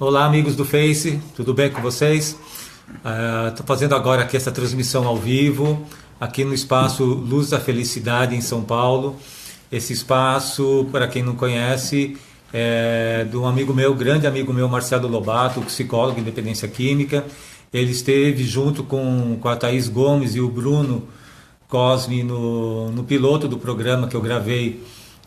Olá, amigos do Face, tudo bem com vocês? Estou fazendo agora aqui essa transmissão ao vivo, aqui no espaço Luz da Felicidade, em São Paulo. Esse espaço, para quem não conhece, é de um amigo meu, grande amigo meu, Marcelo Lobato, psicólogo em dependência química. Ele esteve junto com a Thaís Gomes e o Bruno Cosme no piloto do programa que eu gravei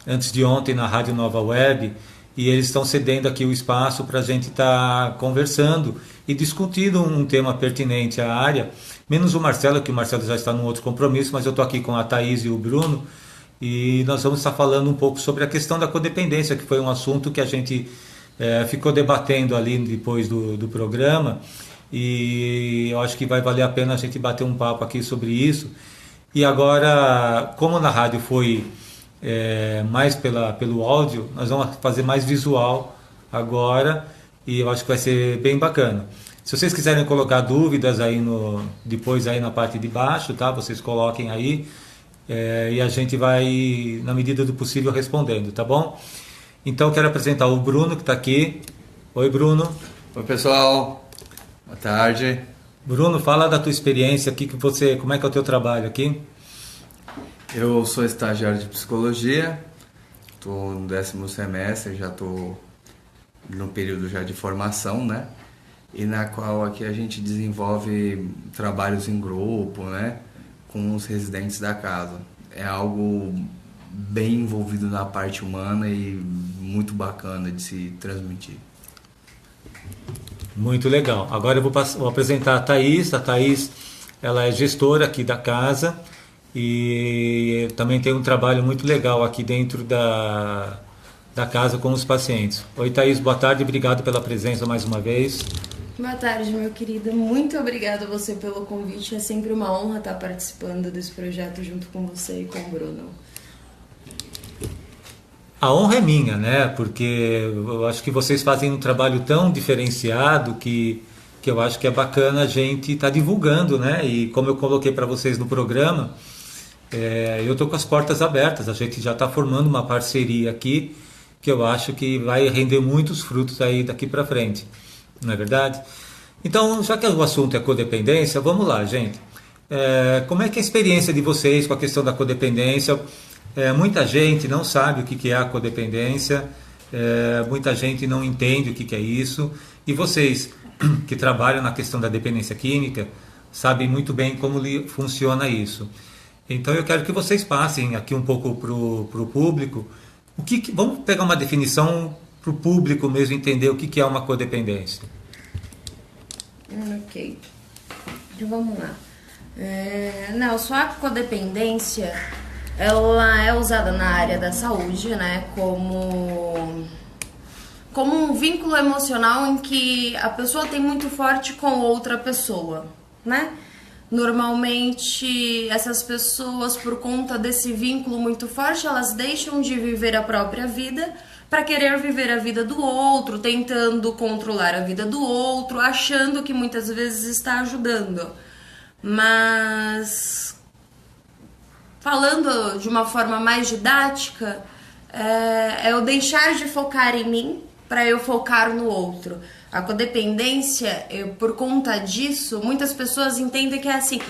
antes de ontem na Rádio Nova Web, e eles estão cedendo aqui o espaço para a gente estar conversando e discutindo um tema pertinente à área, menos o Marcelo, que o Marcelo já está num outro compromisso, mas eu estou aqui com a Thaís e o Bruno, e nós vamos estar falando um pouco sobre a questão da codependência, que foi um assunto que a gente ficou debatendo ali depois do programa, e eu acho que vai valer a pena a gente bater um papo aqui sobre isso. E agora, como na rádio foi mais pelo áudio, nós vamos fazer mais visual agora, e eu acho que vai ser bem bacana. Se vocês quiserem colocar dúvidas aí depois aí na parte de baixo, tá? Vocês coloquem aí, e a gente vai, na medida do possível, respondendo, tá bom? Então eu quero apresentar o Bruno, que está aqui. Oi, Bruno. Oi, pessoal. Boa tarde. Bruno, fala da tua experiência aqui, como é que é o teu trabalho aqui? Eu sou estagiário de psicologia, estou no 10º semestre, já estou no período já de formação, né? E na qual aqui a gente desenvolve trabalhos em grupo, né? Com os residentes da casa. É algo bem envolvido na parte humana e muito bacana de se transmitir. Muito legal. Agora eu vou apresentar a Thaís. A Thaís, ela é gestora aqui da casa e também tem um trabalho muito legal aqui dentro da casa com os pacientes. Oi, Thaís, boa tarde, obrigado pela presença mais uma vez. Boa tarde, meu querido. Muito obrigada a você pelo convite. É sempre uma honra estar participando desse projeto junto com você e com o Bruno. A honra é minha, né? Porque eu acho que vocês fazem um trabalho tão diferenciado que eu acho que é bacana a gente estar divulgando, né? E como eu coloquei para vocês no programa, eu estou com as portas abertas. A gente já está formando uma parceria aqui que eu acho que vai render muitos frutos aí daqui para frente. Não é verdade? Então, já que o assunto é codependência, vamos lá, gente. Como é que é a experiência de vocês com a questão da codependência? Muita gente não sabe o que é a codependência, muita gente não entende o que é isso, e vocês que trabalham na questão da dependência química sabem muito bem como funciona isso. Então eu quero que vocês passem aqui um pouco para o público, vamos pegar uma definição para o público mesmo entender o que é uma codependência. Ok, então vamos lá. Nelson, a codependência, ela é usada na área da saúde, né, como um vínculo emocional em que a pessoa tem muito forte com outra pessoa, né? Normalmente, essas pessoas, por conta desse vínculo muito forte, elas deixam de viver a própria vida para querer viver a vida do outro, tentando controlar a vida do outro, achando que muitas vezes está ajudando. Mas, falando de uma forma mais didática, é eu deixar de focar em mim para eu focar no outro. A codependência, por conta disso, muitas pessoas entendem que é assim: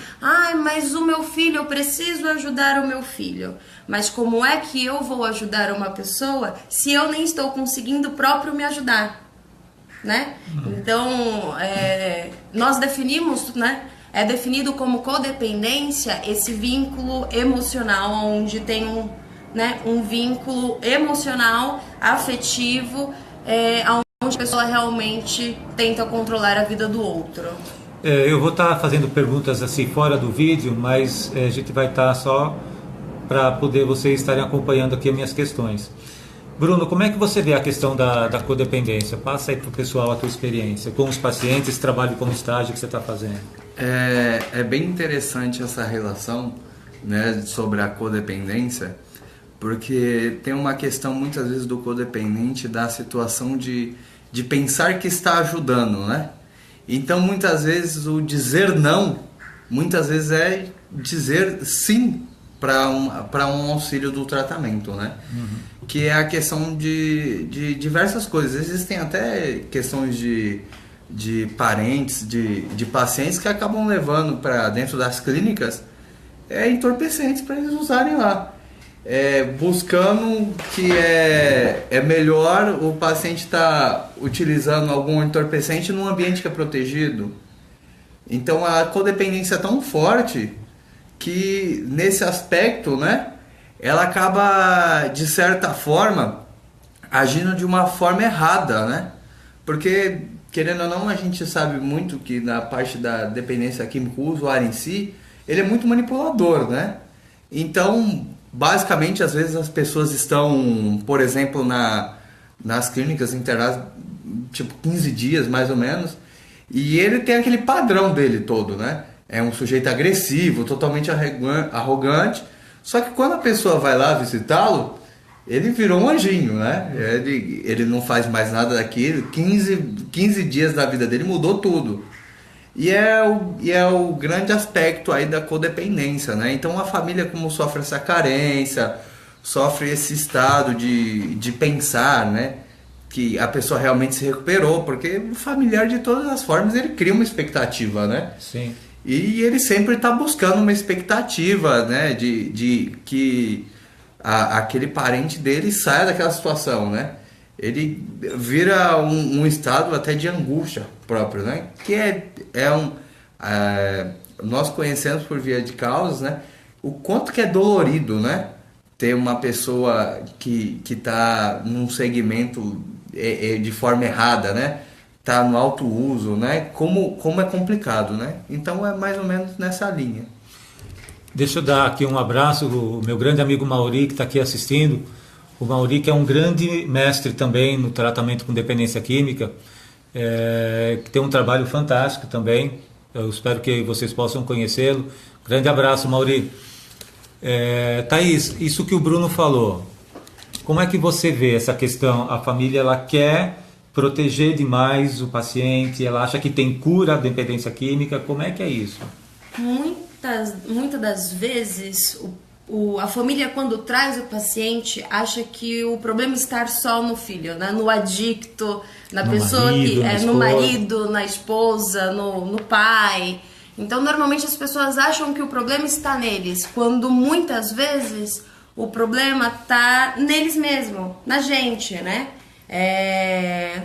mas o meu filho, eu preciso ajudar o meu filho. Mas como é que eu vou ajudar uma pessoa se eu nem estou conseguindo próprio me ajudar? Né? Então, nós definimos, né? É definido como codependência esse vínculo emocional, onde tem um vínculo emocional, afetivo, onde a pessoa realmente tenta controlar a vida do outro. Eu vou estar fazendo perguntas assim fora do vídeo, mas a gente vai estar só para poder vocês estarem acompanhando aqui as minhas questões. Bruno, como é que você vê a questão da codependência? Passa aí para o pessoal a tua experiência com os pacientes, esse trabalho como estágio que você está fazendo. É bem interessante essa relação, né, sobre a codependência, porque tem uma questão muitas vezes do codependente da situação de pensar que está ajudando, né? Então muitas vezes o dizer não, muitas vezes é dizer sim para um auxílio do tratamento, né? Que é a questão de diversas coisas. Existem até questões de parentes, de pacientes que acabam levando para dentro das clínicas entorpecentes para eles usarem lá. Buscando que é melhor o paciente estar utilizando algum entorpecente num ambiente que é protegido. Então a codependência é tão forte que nesse aspecto, né, ela acaba de certa forma agindo de uma forma errada, né? Porque querendo ou não, a gente sabe muito que na parte da dependência química, o usuário em si, ele é muito manipulador, né? Então, basicamente, às vezes as pessoas estão, por exemplo, nas clínicas internadas, tipo 15 dias mais ou menos, e ele tem aquele padrão dele todo, né? É um sujeito agressivo, totalmente arrogante, só que quando a pessoa vai lá visitá-lo, ele virou um anjinho, né? Ele não faz mais nada daquilo, 15 dias da vida dele mudou tudo. E é o grande aspecto aí da codependência, né? Então a família, como sofre essa carência, sofre esse estado de pensar, né? Que a pessoa realmente se recuperou, porque o familiar, de todas as formas, ele cria uma expectativa, né? Sim. E ele sempre está buscando uma expectativa, né? De que aquele parente dele saia daquela situação, né? Ele vira um estado até de angústia próprio, né? Que nós conhecemos por via de causas, né? O quanto que é dolorido, né? Ter uma pessoa que está num segmento de forma errada, né? Tá no alto uso, né? Como é complicado, né? Então é mais ou menos nessa linha. Deixa eu dar aqui um abraço ao meu grande amigo Mauri, que está aqui assistindo. O Mauri, que é um grande mestre também no tratamento com dependência química, que tem um trabalho fantástico também. Eu espero que vocês possam conhecê-lo. Grande abraço, Mauri. Thaís, isso que o Bruno falou, como é que você vê essa questão? A família, ela quer proteger demais o paciente, ela acha que tem cura a dependência química. Como é que é isso? Muitas das vezes a família, quando traz o paciente, acha que o problema está só no filho, né? No adicto, na pessoa no marido, na esposa, no pai. Então, normalmente as pessoas acham que o problema está neles, quando muitas vezes o problema está neles mesmo, na gente, né?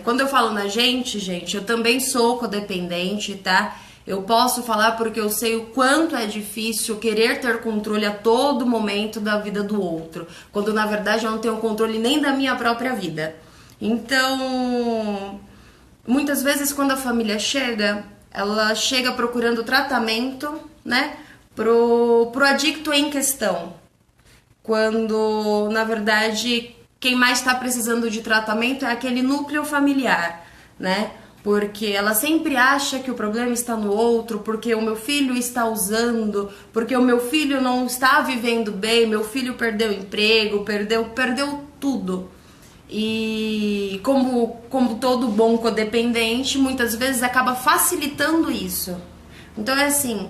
Quando eu falo na gente, eu também sou codependente, tá? Eu posso falar porque eu sei o quanto é difícil querer ter controle a todo momento da vida do outro, quando na verdade eu não tenho controle nem da minha própria vida. Então, muitas vezes quando a família chega, ela chega procurando tratamento, né, pro adicto em questão, quando na verdade quem mais está precisando de tratamento é aquele núcleo familiar, né? Porque ela sempre acha que o problema está no outro, porque o meu filho está usando, porque o meu filho não está vivendo bem, meu filho perdeu emprego, perdeu tudo. E como todo bom codependente, muitas vezes acaba facilitando isso. Então é assim,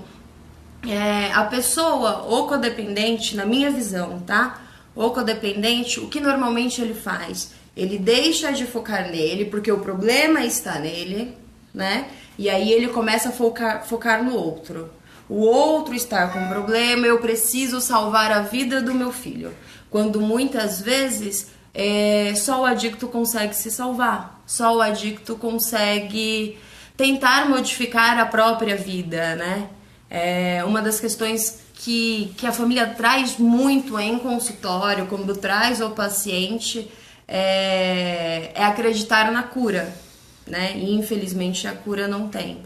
a pessoa, o codependente, na minha visão, tá? O codependente, o que normalmente ele faz? Ele deixa de focar nele, porque o problema está nele, né? E aí ele começa a focar no outro. O outro está com problema, eu preciso salvar a vida do meu filho. Quando muitas vezes só o adicto consegue se salvar. Só o adicto consegue tentar modificar a própria vida, né? Uma das questões que a família traz muito em consultório, quando traz o paciente, é acreditar na cura, né? E infelizmente a cura não tem.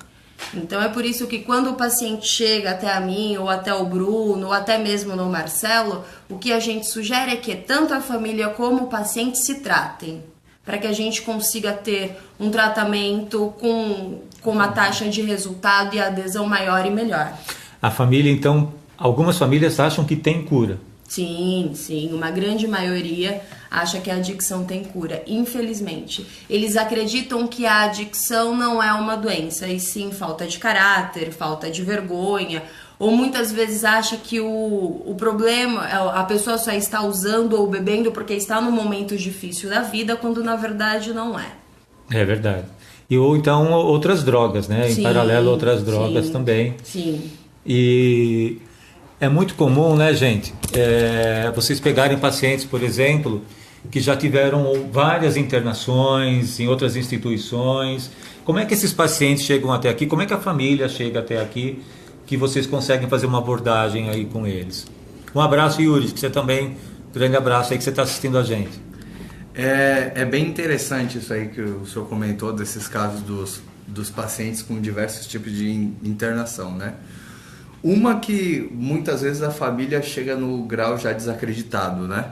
Então é por isso que quando o paciente chega até a mim, ou até o Bruno, ou até mesmo no Marcelo, o que a gente sugere é que tanto a família como o paciente se tratem, para que a gente consiga ter um tratamento com uma taxa de resultado e adesão maior e melhor. A família, então, algumas famílias acham que tem cura. Sim, uma grande maioria acha que a adicção tem cura, infelizmente. Eles acreditam que a adicção não é uma doença, e sim falta de caráter, falta de vergonha, ou muitas vezes acha que o problema, a pessoa só está usando ou bebendo porque está num momento difícil da vida, quando na verdade não é. É verdade. E ou então outras drogas, né? Em Sim, paralelo outras drogas sim, também. Sim. E é muito comum, né, gente, vocês pegarem pacientes, por exemplo, que já tiveram várias internações em outras instituições. Como é que esses pacientes chegam até aqui? Como é que a família chega até aqui, que vocês conseguem fazer uma abordagem aí com eles? Um abraço, Yuri, que você também, grande abraço aí que você está assistindo a gente. É bem interessante isso aí que o senhor comentou, desses casos dos pacientes com diversos tipos de internação, né? Uma que muitas vezes a família chega no grau já desacreditado, né?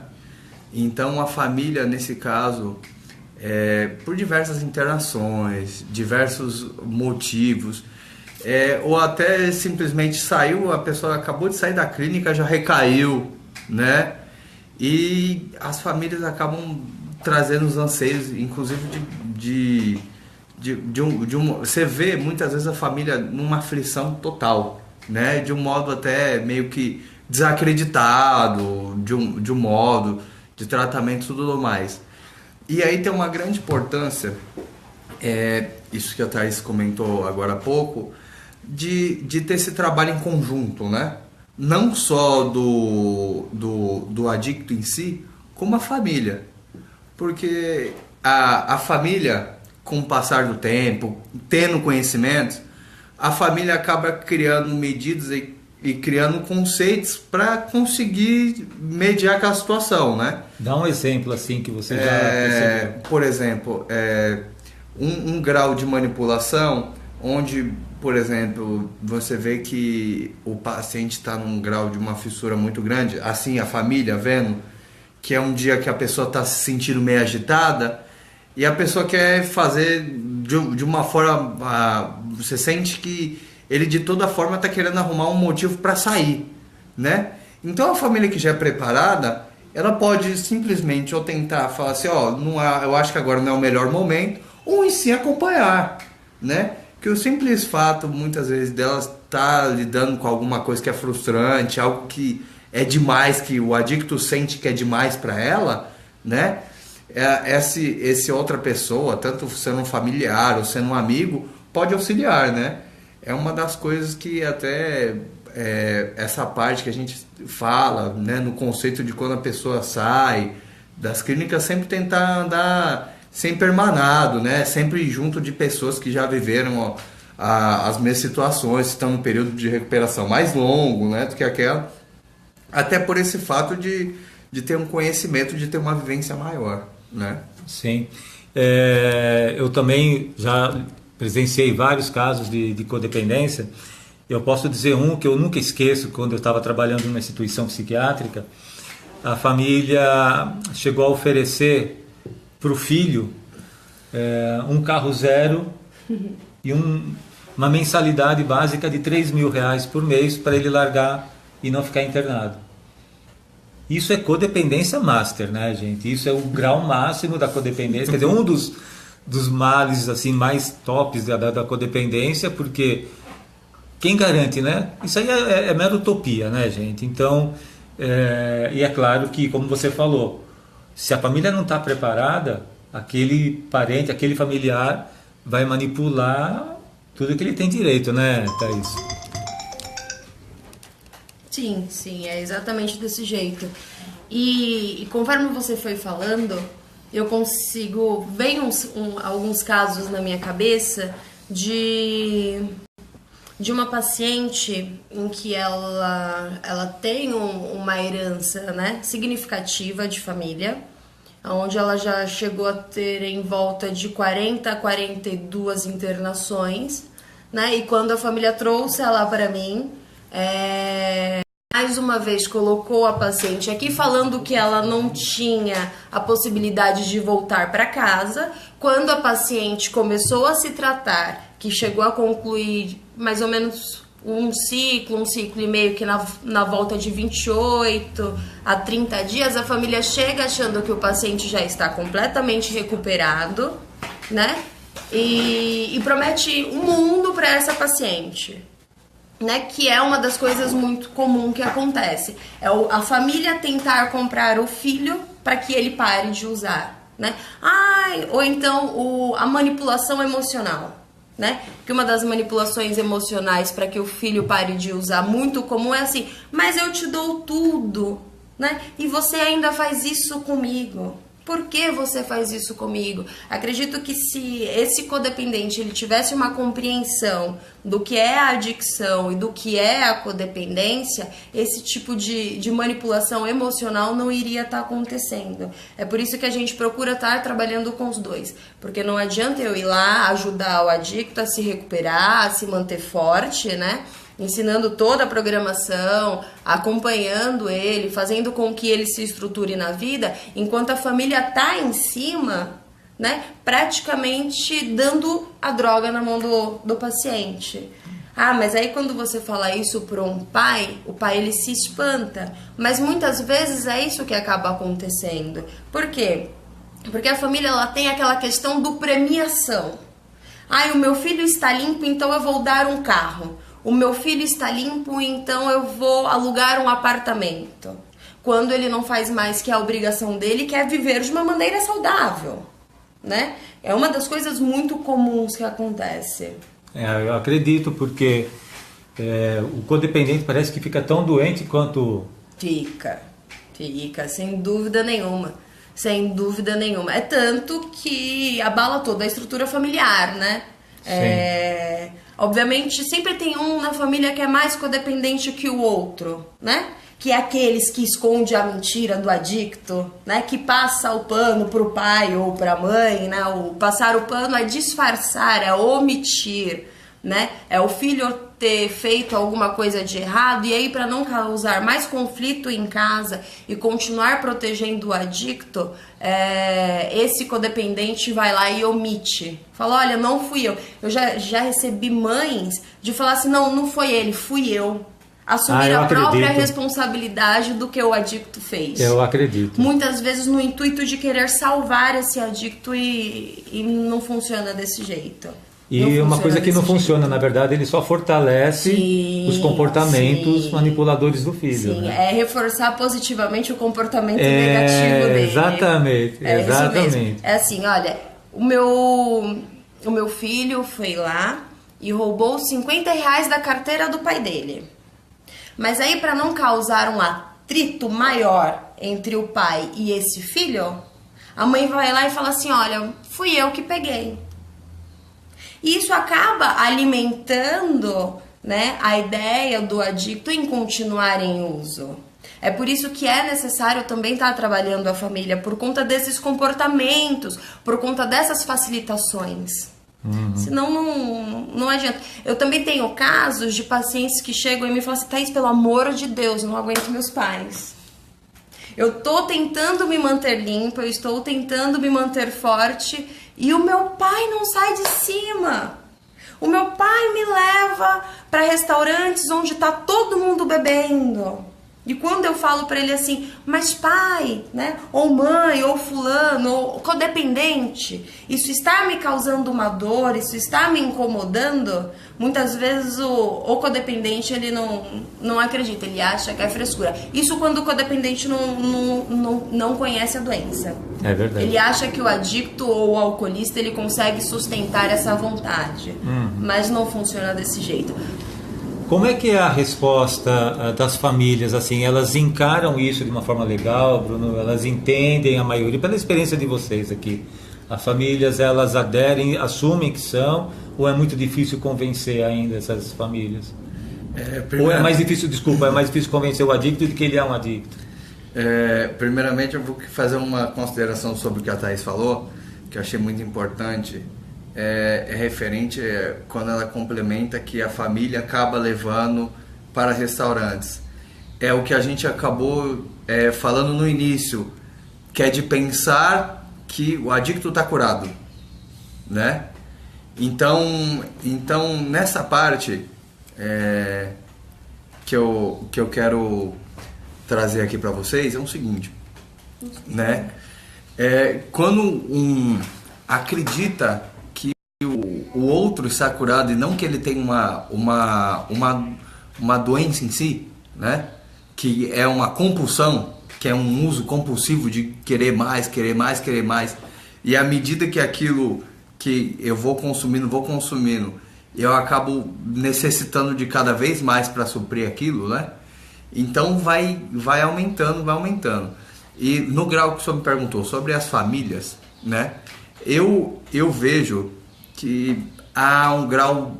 Então a família, nesse caso, por diversas internações, diversos motivos, ou até simplesmente saiu, a pessoa acabou de sair da clínica, já recaiu, né? E as famílias acabam trazendo os anseios, inclusive você vê muitas vezes a família numa aflição total, né? De um modo até meio que desacreditado, de um modo de tratamento e tudo mais. E aí tem uma grande importância, isso que a Thaís comentou agora há pouco, de ter esse trabalho em conjunto, né? Não só do adicto em si, como a família. Porque a família, com o passar do tempo, tendo conhecimentos, a família acaba criando medidas e criando conceitos para conseguir mediar aquela situação, né? Dá um exemplo assim que você já percebeu. Por exemplo, um grau de manipulação onde, por exemplo, você vê que o paciente está num grau de uma fissura muito grande, assim a família vendo, que é um dia que a pessoa está se sentindo meio agitada e a pessoa quer fazer de uma forma, você sente que ele de toda forma está querendo arrumar um motivo para sair, né? Então a família que já é preparada, ela pode simplesmente ou tentar falar assim, eu acho que agora não é o melhor momento, ou em si acompanhar, né? Que o simples fato, muitas vezes, dela estar lidando com alguma coisa que é frustrante, algo que é demais, que o adicto sente que é demais para ela, né? Esse outra pessoa, tanto sendo um familiar ou sendo um amigo, pode auxiliar, né? É uma das coisas que até essa parte que a gente fala, né, no conceito de quando a pessoa sai das clínicas, sempre tentar andar sempre hermanado, né? Sempre junto de pessoas que já viveram as mesmas situações, estão num período de recuperação mais longo, né, do que aquela. Até por esse fato de ter um conhecimento, de ter uma vivência maior, né? Sim. Eu também já presenciei vários casos de codependência. Eu posso dizer um que eu nunca esqueço, quando eu estava trabalhando numa instituição psiquiátrica, a família chegou a oferecer para o filho um carro zero e uma mensalidade básica de R$3.000 por mês para ele largar e não ficar internado. Isso é codependência master, né, gente? Isso é o grau máximo da codependência. Quer dizer, um dos males assim, mais tops da codependência, porque quem garante, né? Isso aí é mera utopia, né, gente? Então, e é claro que, como você falou, se a família não está preparada, aquele parente, aquele familiar vai manipular tudo que ele tem direito, né, Thaís? Sim, é exatamente desse jeito. E conforme você foi falando, eu consigo... Vem alguns casos na minha cabeça de uma paciente em que ela tem uma herança, né, significativa de família, onde ela já chegou a ter em volta de 40 a 42 internações, né, e quando a família trouxe ela para mim, mais uma vez colocou a paciente aqui falando que ela não tinha a possibilidade de voltar para casa. Quando a paciente começou a se tratar, que chegou a concluir mais ou menos um ciclo e meio, que na volta de 28 a 30 dias, a família chega achando que o paciente já está completamente recuperado, né? E promete um mundo para essa paciente. né, que é uma das coisas muito comum que acontece. É a família tentar comprar o filho para que ele pare de usar, né? Ou então a manipulação emocional, né? Que uma das manipulações emocionais para que o filho pare de usar muito comum é assim: mas eu te dou tudo, né? E você ainda faz isso comigo. Por que você faz isso comigo? Acredito que se esse codependente ele tivesse uma compreensão do que é a adicção e do que é a codependência, esse tipo de manipulação emocional não iria estar acontecendo. É por isso que a gente procura estar trabalhando com os dois. Porque não adianta eu ir lá ajudar o adicto a se recuperar, a se manter forte, né? Ensinando toda a programação, acompanhando ele, fazendo com que ele se estruture na vida, enquanto a família tá em cima, né, praticamente dando a droga na mão do paciente. Mas aí quando você fala isso para um pai, o pai ele se espanta, mas muitas vezes é isso que acaba acontecendo. Por quê? Porque a família ela tem aquela questão do premiação. O meu filho está limpo, então eu vou dar um carro. O meu filho está limpo, então eu vou alugar um apartamento. Quando ele não faz mais que a obrigação dele, que é viver de uma maneira saudável, né? É uma das coisas muito comuns que acontece. Eu acredito, porque o codependente parece que fica tão doente quanto... Fica, sem dúvida nenhuma. Sem dúvida nenhuma. É tanto que abala toda a estrutura familiar, né? Obviamente, sempre tem um na família que é mais codependente que o outro, né? Que é aqueles que esconde a mentira do adicto, né? Que passa o pano pro pai ou pra mãe, né? O passar o pano é disfarçar, é omitir, né? É o filho ter feito alguma coisa de errado e aí para não causar mais conflito em casa e continuar protegendo o adicto, esse codependente vai lá e omite. Fala, olha, não fui eu. Eu já recebi mães de falar assim, não foi ele, fui eu. Assumir a própria responsabilidade do que o adicto fez. Eu acredito. Muitas vezes no intuito de querer salvar esse adicto e não funciona desse jeito. E uma coisa que não funciona, na verdade, ele só fortalece os comportamentos manipuladores do filho. Sim, né? É reforçar positivamente o comportamento negativo dele. Exatamente. Isso mesmo. É assim, olha, o meu filho foi lá e roubou R$50 da carteira do pai dele. Mas aí, para não causar um atrito maior entre o pai e esse filho, a mãe vai lá e fala assim, olha, fui eu que peguei. E isso acaba alimentando, né, a ideia do adicto em continuar em uso. É por isso que é necessário também estar trabalhando a família, por conta desses comportamentos, por conta dessas facilitações. Senão não adianta. Eu também tenho casos de pacientes que chegam e me falam assim, Thaís, pelo amor de Deus, não aguento meus pais. Eu tô tentando me manter limpa, eu estou tentando me manter forte e o meu pai não sai de cima. O meu pai me leva para restaurantes onde tá todo mundo bebendo. E quando eu falo para ele assim, mas pai, né, ou mãe, ou fulano, ou codependente, isso está me causando uma dor, isso está me incomodando, muitas vezes o codependente ele não acredita, ele acha que é frescura. Isso quando o codependente não conhece a doença. É verdade. Ele acha que o adicto ou o alcoolista ele consegue sustentar essa vontade, mas não funciona desse jeito. Como é que é a resposta das famílias, assim, elas encaram isso de uma forma legal, Bruno? Elas entendem, a maioria, pela experiência de vocês aqui, as famílias, elas aderem, assumem que são, ou é muito difícil convencer ainda essas famílias? Ou é mais difícil, é mais difícil convencer o adicto do que ele é um adicto? Primeiramente eu vou fazer uma consideração sobre o que a Thaís falou, que eu achei muito importante. É referente quando ela complementa que a família acaba levando para restaurantes. É o que a gente acabou falando no início, que é de pensar que o adicto está curado, né? Então nessa parte que eu quero trazer aqui para vocês é o seguinte, né? Quando acredita o outro está curado e não que ele tem uma uma doença em si, né? Que é uma compulsão, que é um uso compulsivo de querer mais, querer mais, querer mais. E à medida que aquilo que eu vou consumindo, eu acabo necessitando de cada vez mais para suprir aquilo, né? Então vai aumentando. E no grau que o senhor me perguntou sobre as famílias, né? Eu vejo que há um grau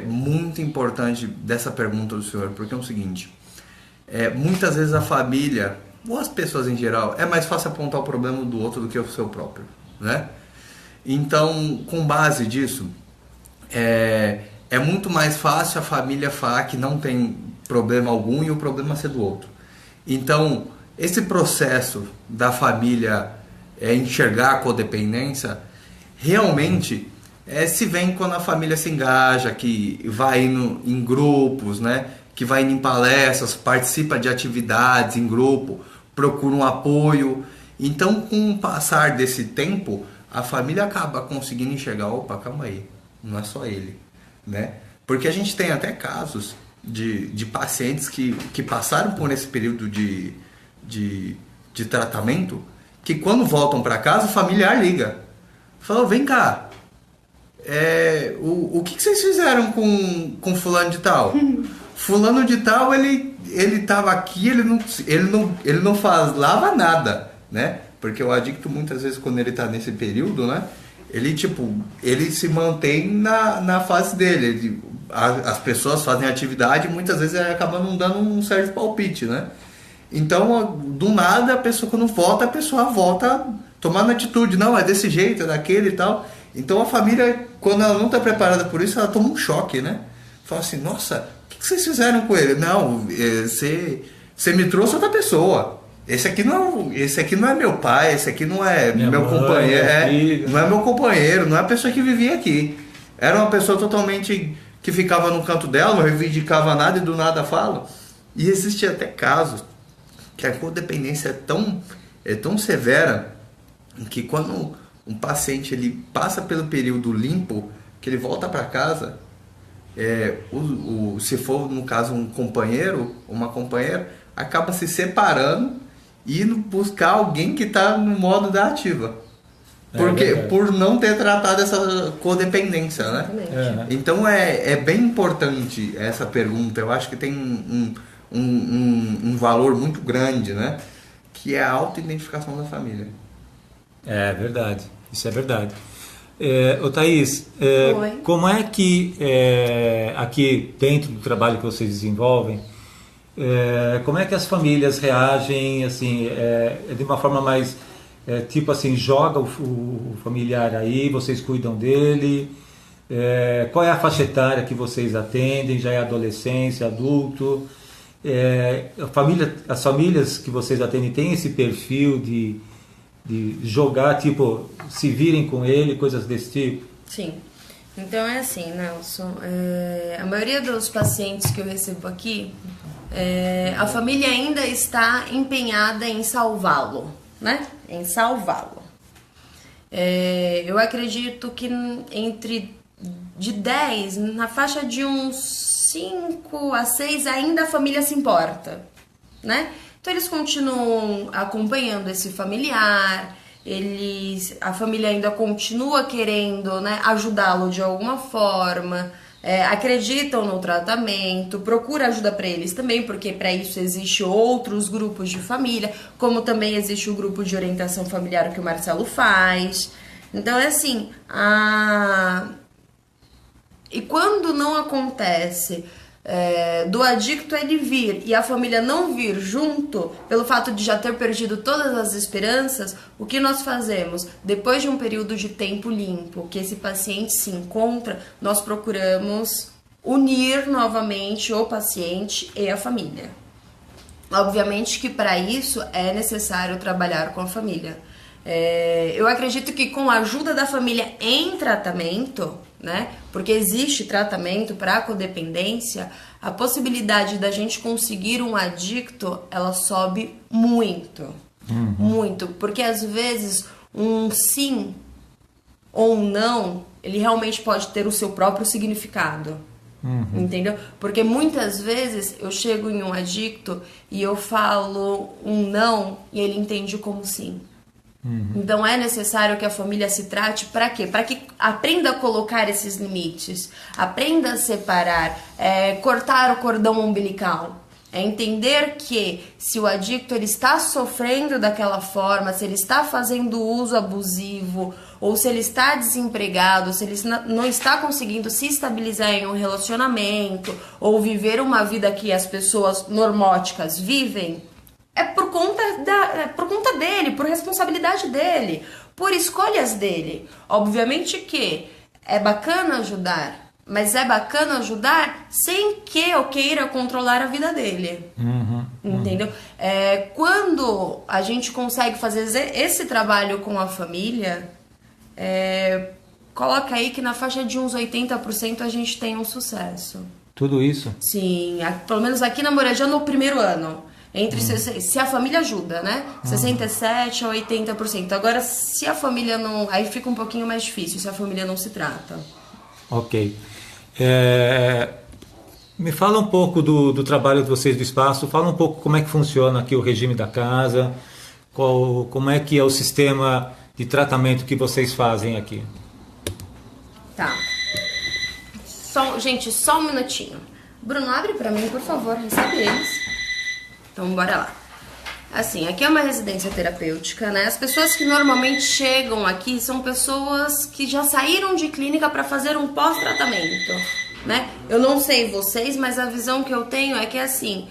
muito importante dessa pergunta do senhor, porque é o seguinte, muitas vezes a família, ou as pessoas em geral, é mais fácil apontar o problema do outro do que o seu próprio, né? Então, com base disso, é muito mais fácil a família falar que não tem problema algum e o problema ser do outro. Então, esse processo da família enxergar a codependência, realmente se vê quando a família se engaja, que vai indo em grupos, né? Que vai indo em palestras, participa de atividades em grupo, procura um apoio. Então, com o passar desse tempo, a família acaba conseguindo enxergar, opa, calma aí, não é só ele, né? Porque a gente tem até casos de pacientes que passaram por esse período de tratamento, que quando voltam para casa, o familiar liga. Falou, vem cá, o que vocês fizeram com fulano de tal? Fulano de tal, ele estava aqui, ele não falava nada, né? Porque o adicto, muitas vezes, quando ele está nesse período, né? Ele se mantém na fase dele. As pessoas fazem atividade e muitas vezes ele acaba não dando um certo palpite, né? Então, do nada, a pessoa, quando volta, a pessoa volta tomando atitude. Não, é desse jeito, é daquele e tal. Então, a família, quando ela não está preparada por isso, ela toma um choque, né? Fala assim, nossa, o que vocês fizeram com ele? Não, você me trouxe outra pessoa. Esse aqui não é meu pai, esse aqui não é meu companheiro, não é meu companheiro, não é a pessoa que vivia aqui. Era uma pessoa totalmente que ficava no canto dela, não reivindicava nada e do nada fala. E existe até casos que a codependência é tão severa que quando um paciente ele passa pelo período limpo, que ele volta para casa, se for no caso um companheiro, uma companheira, acaba se separando e indo buscar alguém que está no modo da ativa. Por não ter tratado essa codependência, né? Então é bem importante essa pergunta. Eu acho que tem um valor muito grande, né? Que é a autoidentificação da família. É verdade, isso é verdade. Ô Thaís, como é que aqui dentro do trabalho que vocês desenvolvem, como é que as famílias reagem, assim, de uma forma mais, tipo assim, joga o familiar aí, vocês cuidam dele, qual é a faixa etária que vocês atendem, já é adolescência, adulto, as famílias que vocês atendem têm esse perfil de jogar, tipo, se virem com ele, coisas desse tipo? Sim. Então é assim, Nelson, a maioria dos pacientes que eu recebo aqui, a família ainda está empenhada em salvá-lo, né? Em salvá-lo. Eu acredito que de 10, na faixa de uns 5 a 6, ainda a família se importa, né? Então eles continuam acompanhando esse familiar, a família ainda continua querendo, né, ajudá-lo de alguma forma, acreditam no tratamento, procura ajuda para eles também, porque para isso existe outros grupos de família, como também existe o grupo de orientação familiar que o Marcelo faz. Então é assim, e quando não acontece do adicto ele vir e a família não vir junto, pelo fato de já ter perdido todas as esperanças, o que nós fazemos? Depois de um período de tempo limpo, que esse paciente se encontra, nós procuramos unir novamente o paciente e a família. Obviamente que para isso é necessário trabalhar com a família. Eu acredito que com a ajuda da família em tratamento, né? Porque existe tratamento para codependência, a possibilidade da gente conseguir um adicto, ela sobe muito. Muito. Porque às vezes um sim ou um não, ele realmente pode ter o seu próprio significado, Entendeu? Porque muitas vezes eu chego em um adicto e eu falo um não e ele entende como sim. Então é necessário que a família se trate para quê? Para que aprenda a colocar esses limites, aprenda a separar, cortar o cordão umbilical. É entender que se o adicto ele está sofrendo daquela forma, se ele está fazendo uso abusivo, ou se ele está desempregado, se ele não está conseguindo se estabilizar em um relacionamento, ou viver uma vida que as pessoas normóticas vivem, é por conta dele, por responsabilidade dele, por escolhas dele. Obviamente que é bacana ajudar, mas é bacana ajudar sem que eu queira controlar a vida dele. Entendeu? Quando a gente consegue fazer esse trabalho com a família, coloca aí que na faixa de uns 80% a gente tem um sucesso. Tudo isso? Sim, pelo menos aqui na Moradia no primeiro ano. Se a família ajuda, né? 67% a 80%. Agora, se a família não... Aí fica um pouquinho mais difícil, se a família não se trata. Ok. Me fala um pouco do trabalho de vocês do espaço, fala um pouco como é que funciona aqui o regime da casa, como é que é o sistema de tratamento que vocês fazem aqui. Tá. Gente, só um minutinho. Bruno, abre pra mim, por favor, recebe eles. Então, bora lá. Assim, aqui é uma residência terapêutica, né? As pessoas que normalmente chegam aqui são pessoas que já saíram de clínica para fazer um pós-tratamento, né? Eu não sei vocês, mas a visão que eu tenho é que, assim,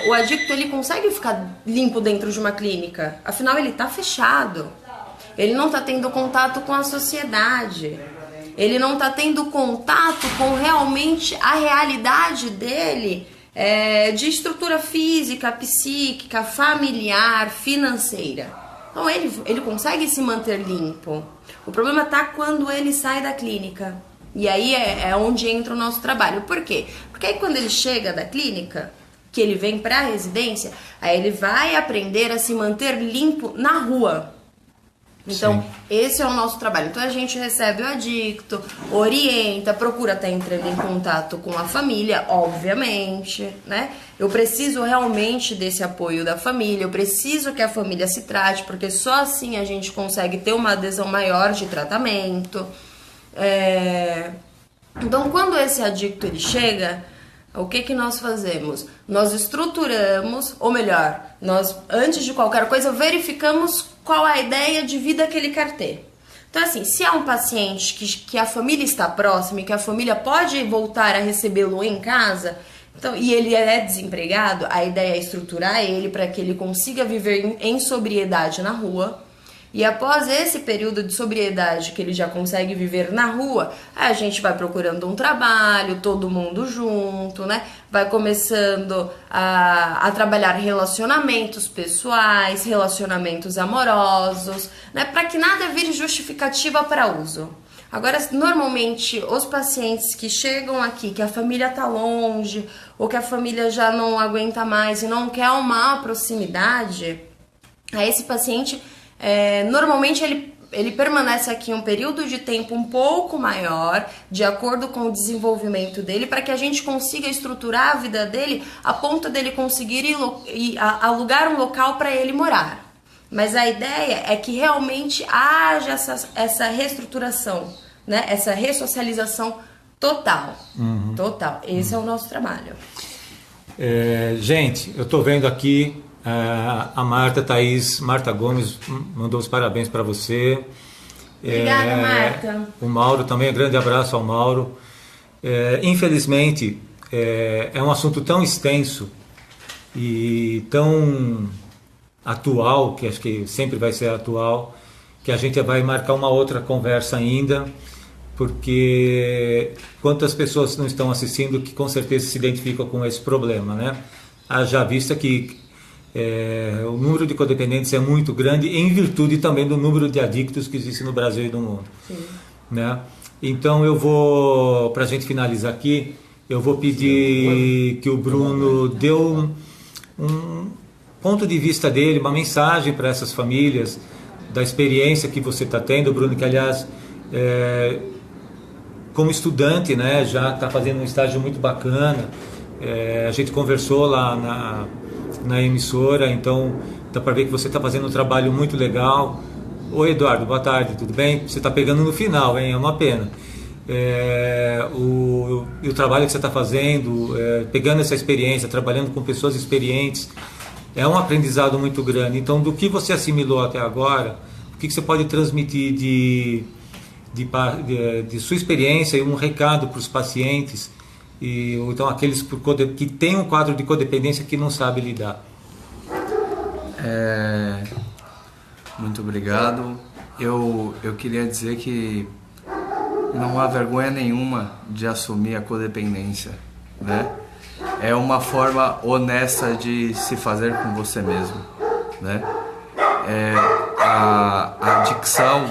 o adicto, ele consegue ficar limpo dentro de uma clínica. Afinal, ele tá fechado. Ele não tá tendo contato com a sociedade. Ele não tá tendo contato com realmente a realidade dele, de estrutura física, psíquica, familiar, financeira. Então ele consegue se manter limpo. O problema tá quando ele sai da clínica. E aí é onde entra o nosso trabalho. Por quê? Porque aí quando ele chega da clínica, que ele vem para a residência, aí ele vai aprender a se manter limpo na rua. Então, sim, esse é o nosso trabalho. Então, a gente recebe o adicto, orienta, procura estar entrando em contato com a família, obviamente, né? Eu preciso realmente desse apoio da família, eu preciso que a família se trate, porque só assim a gente consegue ter uma adesão maior de tratamento. Então, quando esse adicto ele chega, o que nós fazemos? Nós estruturamos, ou melhor, nós, antes de qualquer coisa, verificamos qual a ideia de vida que ele quer ter. Então, assim, se é um paciente que a família está próxima e que a família pode voltar a recebê-lo em casa, então, e ele é desempregado, a ideia é estruturar ele para que ele consiga viver em sobriedade na rua. E após esse período de sobriedade que ele já consegue viver na rua, a gente vai procurando um trabalho, todo mundo junto, né? Vai começando a trabalhar relacionamentos pessoais, relacionamentos amorosos, né? Para que nada vire justificativa para uso. Agora, normalmente, os pacientes que chegam aqui, que a família tá longe, ou que a família já não aguenta mais e não quer uma proximidade, a esse paciente... normalmente ele permanece aqui um período de tempo um pouco maior, de acordo com o desenvolvimento dele, para que a gente consiga estruturar a vida dele a ponto dele conseguir alugar um local para ele morar. Mas a ideia é que realmente haja essa reestruturação, né? Essa ressocialização total. Total. Esse é o nosso trabalho. Gente, eu estou vendo aqui a Marta Gomes mandou os parabéns para você. Obrigada, Marta. O Mauro também, um grande abraço ao Mauro. Infelizmente, é um assunto tão extenso e tão atual, que acho que sempre vai ser atual, que a gente vai marcar uma outra conversa ainda, porque quantas pessoas não estão assistindo que com certeza se identificam com esse problema, né? Haja vista que o número de codependentes é muito grande em virtude também do número de adictos que existe no Brasil e no mundo. Sim. Né? Então eu vou, para a gente finalizar aqui, eu vou pedir que o Bruno dê um ponto de vista dele, uma mensagem para essas famílias, da experiência que você está tendo, Bruno, que aliás como estudante, né, já está fazendo um estágio muito bacana. A gente conversou lá na emissora, então dá para ver que você está fazendo um trabalho muito legal. Oi, Eduardo, boa tarde, tudo bem? Você está pegando no final, hein? É uma pena. O trabalho que você está fazendo, pegando essa experiência, trabalhando com pessoas experientes, é um aprendizado muito grande. Então, do que você assimilou até agora, o que você pode transmitir de sua experiência e um recado para os pacientes, ou então aqueles que têm um quadro de codependência que não sabe lidar? Muito obrigado. Eu queria dizer que não há vergonha nenhuma de assumir a codependência, né? É uma forma honesta de se fazer com você mesmo, né? A adicção,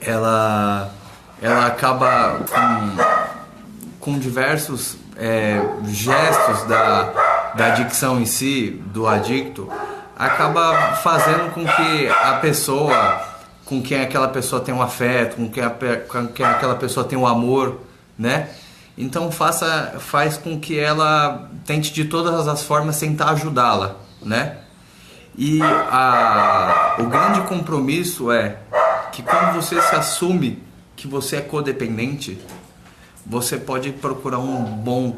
ela acaba com diversos gestos da adicção em si, do adicto, acaba fazendo com que a pessoa, com quem aquela pessoa tem um afeto, com quem aquela pessoa tem um amor, né? Então faz com que ela tente de todas as formas tentar ajudá-la, né? E o grande compromisso é que quando você se assume que você é codependente, você pode procurar um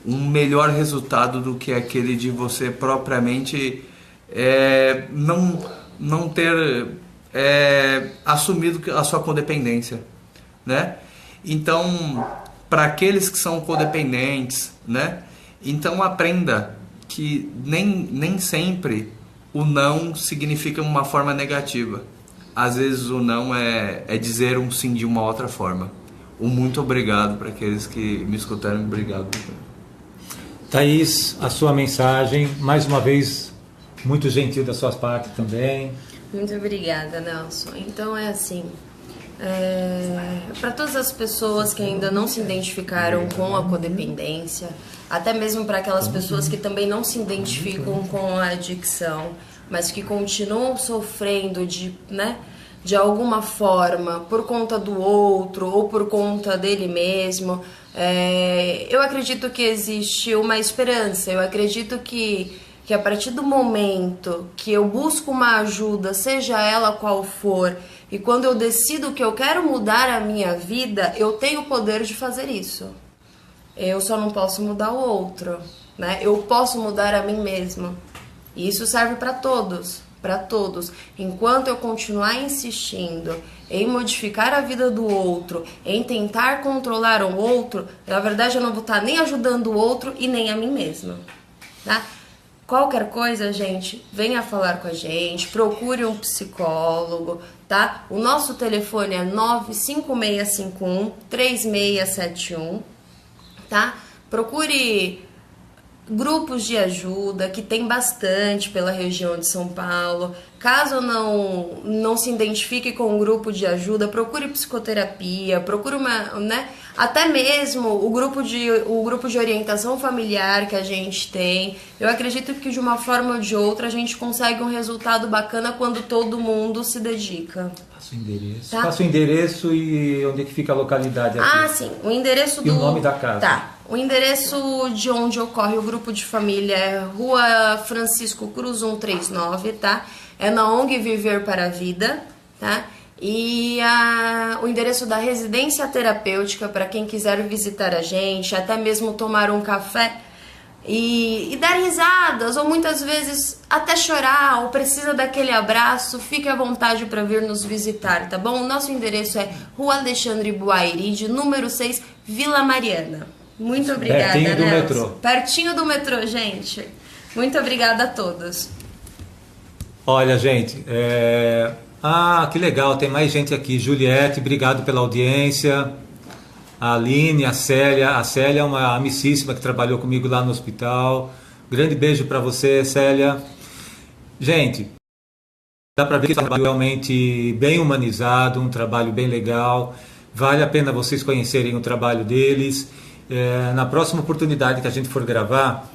melhor resultado do que aquele de você propriamente não ter assumido a sua codependência, né? Então, para aqueles que são codependentes, né? Então aprenda que nem sempre o não significa uma forma negativa. Às vezes o não é dizer um sim de uma outra forma. Um muito obrigado para aqueles que me escutaram. Obrigado. Thaís, a sua mensagem, mais uma vez, muito gentil da sua parte também. Muito obrigada, Nelson. Então é assim, para todas as pessoas que ainda não se identificaram com a codependência, até mesmo para aquelas pessoas que também não se identificam com a adicção, mas que continuam sofrendo de alguma forma por conta do outro ou por conta dele mesmo, eu acredito que existe uma esperança. Eu acredito que a partir do momento que eu busco uma ajuda, seja ela qual for, e quando eu decido que eu quero mudar a minha vida, eu tenho o poder de fazer isso. Eu só não posso mudar o outro, né? Eu posso mudar a mim mesma. E isso serve para todos, para todos. Enquanto eu continuar insistindo em modificar a vida do outro, em tentar controlar o outro, na verdade eu não vou estar nem ajudando o outro e nem a mim mesma, tá? Qualquer coisa, gente, venha falar com a gente, procure um psicólogo, tá? O nosso telefone é 95651-3671, tá? Procure grupos de ajuda, que tem bastante pela região de São Paulo. Caso não se identifique com um grupo de ajuda, procure psicoterapia, procure até mesmo o grupo de orientação familiar que a gente tem. Eu acredito que de uma forma ou de outra a gente consegue um resultado bacana quando todo mundo se dedica. Passa o endereço. Tá? Passa o endereço e onde é que fica a localidade aqui. Ah, sim. O endereço e o nome da casa. Tá. O endereço de onde ocorre o grupo de família é Rua Francisco Cruz 139, tá? É na ONG Viver para a Vida, tá? E o endereço da residência terapêutica, para quem quiser visitar a gente, até mesmo tomar um café e dar risadas, ou muitas vezes até chorar, ou precisa daquele abraço, fique à vontade para vir nos visitar, tá bom? O nosso endereço é Rua Alexandre Buairide, número 6, Vila Mariana. Muito obrigada, pertinho do Nelson. metrô. Pertinho do metrô, gente. Muito obrigada a todos. Olha, gente, que legal, tem mais gente aqui. Juliette, obrigado pela audiência. A Aline, a Célia. A Célia é uma amicíssima que trabalhou comigo lá no hospital. Grande beijo para você, Célia. Gente, dá para ver que é um trabalho realmente bem humanizado, um trabalho bem legal. Vale a pena vocês conhecerem o trabalho deles. Na próxima oportunidade que a gente for gravar,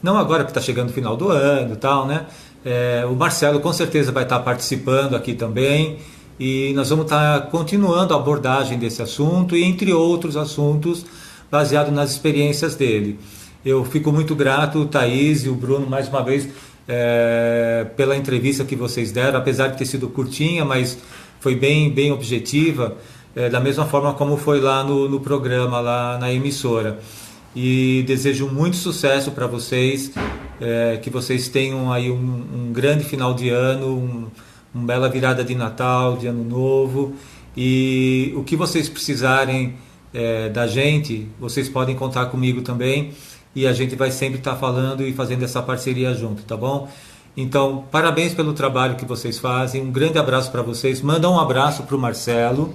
não agora que está chegando o final do ano e tal, né? O Marcelo com certeza vai estar participando aqui também. e nós vamos estar continuando a abordagem desse assunto e entre outros assuntos baseado nas experiências dele. Eu fico muito grato, o Thaís e o Bruno, mais uma vez, pela entrevista que vocês deram, apesar de ter sido curtinha, mas foi bem objetiva, da mesma forma como foi lá no programa, lá na emissora. E desejo muito sucesso para vocês, que vocês tenham aí um grande final de ano, uma bela virada de Natal, de Ano Novo, e o que vocês precisarem da gente, vocês podem contar comigo também, e a gente vai sempre estar falando e fazendo essa parceria junto, tá bom? Então, parabéns pelo trabalho que vocês fazem, um grande abraço para vocês, manda um abraço para o Marcelo,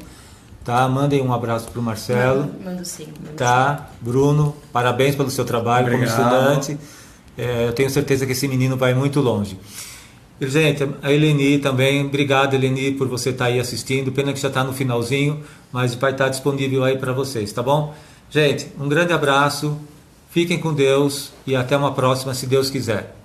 tá? Mandem um abraço para o Marcelo. Mando sim. Tá? Bruno, parabéns pelo seu trabalho. Obrigado. Como estudante, eu tenho certeza que esse menino vai muito longe. E, gente, a Eleni também, obrigado Eleni por você estar aí assistindo, pena que já está no finalzinho, mas vai estar disponível aí para vocês, tá bom? Gente, um grande abraço, fiquem com Deus e até uma próxima, se Deus quiser.